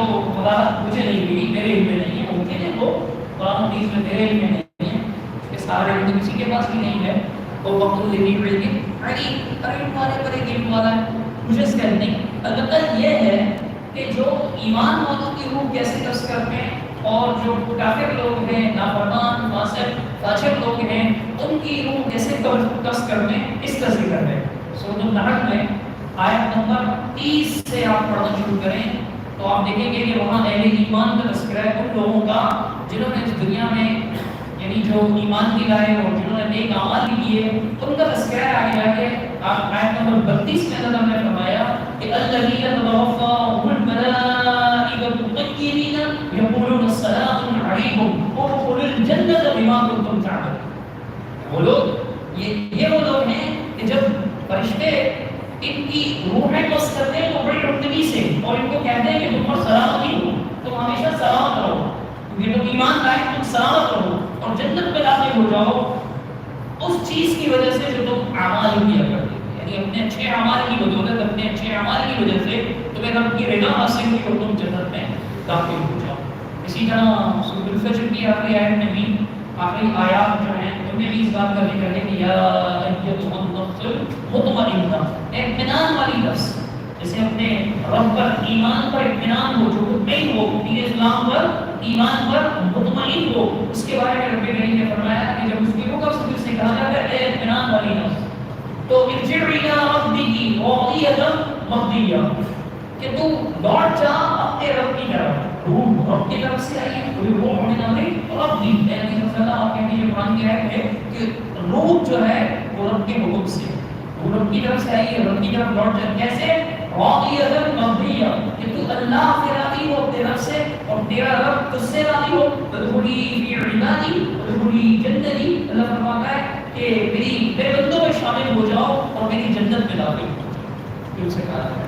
وضاحت مجھے نہیں ملی، میرے علم میں نہیں ہے، ممکن ہے وہ قرآن حدیث میں میرے علم میں نہیں ہے، کہ سارے علم کسی کے پاس بھی نہیں ہے، وہ وقت لگی ہوئی ہے علم والے پر ایک علم والا ہے، مجھے اس کا نہیں۔ البتہ یہ ہے کہ جو ایمان والوں کی روح کیسے کس کرتے ہیں اور جو کافر لوگ ہیں، نافرمان، فاسق، فاجر لوگ ہیں، ان کی روح کیسے کس کرتے ہیں، اس کا ذکر ہے۔ سورۃ النحل میں آیت نمبر 30 سے آپ پڑھنا شروع کریں تو آپ دیکھیں گے کہ وہاں اہل ایمان کا تذکرہ ہے، ان لوگوں کا جنہوں نے اس دنیا میں یعنی جو ایمان کی لائے اور جنہوں نے نیک اعمال بھی کیے، ان کا تذکرہ آگے جا کے آیت نمبر 32 میں اللہ نے فرمایا کہ الذین تتوفاهم الملائکۃ طیبین یقولون السلام علیکم ادخلوا الجنۃ بما کنتم تعملون۔ وہ لوگ یہ وہ لوگ ہیں کہ جب فرشتے ان کی روحیں قبض کرتے ہیں تو بڑی رحمتی سے اور ان کو کہتے ہیں کہ تم پر سلامتی ہو، تم ہمیشہ سلامت رہو، کیونکہ تم ایمان لائے تم سلامت رہو اور جنت میں داخل ہو جاؤ اس چیز کی وجہ سے جو تم اعمال کیا کرتے تھے، یعنی اپنے اچھے اعمال کی بدولت، اپنے اچھے اعمال کی وجہ سے تمہیں رب کی رضا حاصل ہوئی اور تم جنت میں داخل ہو جاؤ۔ اسی طرح سورۃ الفجر کی آخری آیت میں بھی، آخری آیات جو ہیں ان میں بھی اس بات کا ذکر ہے کہ یا ایھا النفس المطمئنہ، اطمینان والی نفس، جسے اپنے رب پر ایمان پر اطمینان ہو، جو مطمئن ہو، دین اسلام پر ایمان پر مطمئن ہو، اس کے بارے میں رب کریم نے فرمایا کہ جب اس کی روح کو سے کہا جاتا ہے اے اطمینان والی نفس تو ارجع الی ربک راضیۃ مرضیہ، کہ تو لوٹ جا اپنے رب کی طرف، روح رب کی طرف سے آئی ہے، روح من امر ربی، یعنی صلی اللہ علیہ وسلم یہ قرآن کی آیت ہے کہ روح جو ہے وہ رب کے حکم سے، وہ رب کی طرف سے آئی ہے، رب کی طرف لوٹ جا، کیسے راضیۃ مرضیہ، کہ تو اللہ سے راضی ہو اپنے رب سے اور تیرا رب تجھ سے راضی ہو، ادخلی فی عبادی ادخلی جنتی، اللہ فرماتا ہے کہ میرے بندوں میں شامل ہو جاؤ اور میری جنت میں داخل ہو جاؤ، یہ اسے کہا ہے۔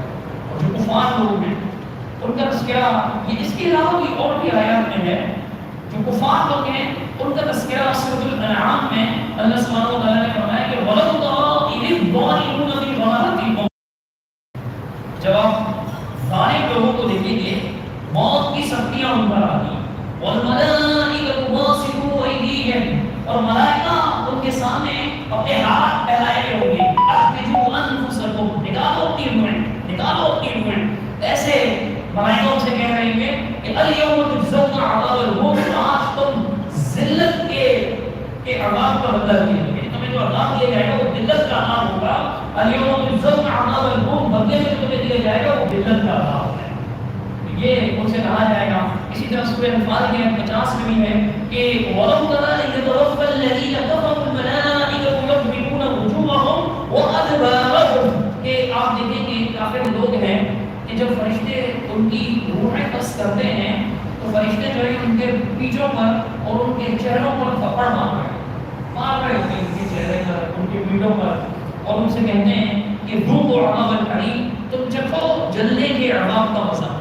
اور جو کفار لوگ ہیں ان کا تذکرہ یہ اس کے علاوہ بھی اور بھی آیات میں ہے، جو کفار لوگ ہیں ان کا تذکرہ سورۃ الانعام میں اللہ سبحانہ و تعالیٰ نے فرمایا کہ وَلَوْ تَرَىٰ إِذِ الظَّالِمُونَ فِي غَمَرَاتِ الْمَوْتِ، جب آپ ظالم لوگوں کو دیکھیں گے موت کی سختیاں ان پر آتی ہیں، وَالْمَلَائِكَةُ بَاسِطُو أَيْدِيهِمْ، اور ملائکہ ان کے سامنے اپنے ہاتھ پھیلائے ہوئے ہوں گے، أَخْرِجُوا أَنفُسَكُمْ، نکالو اپنی روحیں، نکالو اپنی روحیں، ایسے ملائکوں سے کہہ رہے ہیں کہ الْيَوْمَ تُجْزَوْنَ عَذَابَ الْهُونِ، آج تم ذلت کے عذاب کا بدلہ دیا جائے گا، تمہیں جو عذاب دیا جائے گا وہ ذلت کا عذاب ہوگا، الْيَوْمَ تُجْزَوْنَ عَذَابَ الْهُونِ، بدلے میں تمہیں دیا جائے گا وہ ذلت کا عذاب ہے، یہ ان سے کہا جائے گا۔ اسی طرح سورہ انفال کی آیت 50 میں بھی ہے کہ وَلَوْ تَرَىٰ إِذْ يَتَوَفَّى الَّذِينَ كَفَرُوا الْمَلَائِكَةُ يَضْرِبُونَ وُجُوهَهُمْ وَأَدْبَارَهُمْ، کہ آپ دیکھیں گے کافر لوگ ہیں کہ جب فرشتے ان کی روحیں قبض کرتے ہیں تو فرشتے جو ہیں ان کے پیٹھوں پر اور ان کے چہروں پر تھپڑ مار رہے ہوتے ہیں، ان کے چہرے پر، ان کے پیٹھوں پر، اور ان سے کہتے ہیں کہ ذوقوا عذاب الحریق، تم چکھو جلنے کے عذاب کا مزہ۔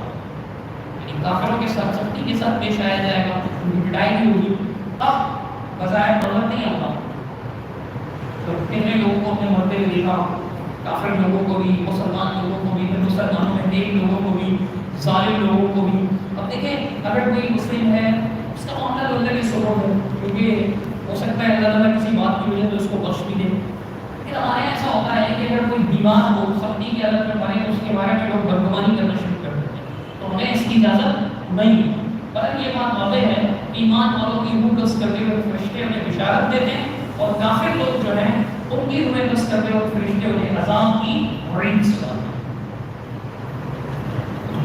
کافروں کے ساتھ سختی کے ساتھ پیش آیا جائے گا، ان کی پٹائی بھی ہوگی، اب بظاہر مرد نہیں ہوگا۔ تو کتنے لوگوں کو اپنے مرتے ہوئے دیکھا، کافر لوگوں کو بھی، مسلمان لوگوں کو بھی، مسلمانوں میں نیک لوگوں کو بھی، ظالم لوگوں کو بھی۔ اب دیکھیں اگر کوئی مسلم ہے اس کا معاملہ تو اللہ کی سپورٹ ہے، کیونکہ ہو سکتا ہے اللہ تعالیٰ کسی بات کی وجہ سے اس کو بخش بھی دے، لیکن ہمارے یہاں ایسا ہوتا ہے کہ اگر کوئی بیمار ہو، سختی کی حالت میں پڑے تو اس کے بارے میں لوگ بدگمانی کرنا شروع کر دیتے ہیں، تو ہمیں اس کی اجازت نہیں ہے۔ پر یہ بات واضح ہے، ایمان والوں کی روح قبض کرتے ہوئے فرشتے انہیں بشارت دیتے ہیں، اور کافر لوگ جو ہیں ان کی روحیں قبض کرتے ہوئے فرشتے انہیں عذاب کی وعید سناتے ہیں۔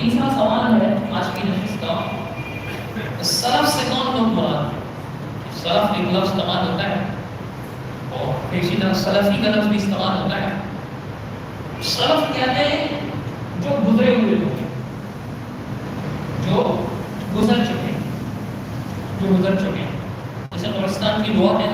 تیسرا سوال ہے آج کی نشست کا، سلف سے کون لوگ مراد؟ سلف ایک لفظ استعمال ہوتا ہے اور اسی طرح سلفی کا لفظ بھی استعمال ہوتا ہے۔ سلف کہتے ہیں جو گزرے ہوئے لوگ، جو گزر چکے ہیں، جو گزر چکے ہیں، جیسے قبرستان کی دعا ہے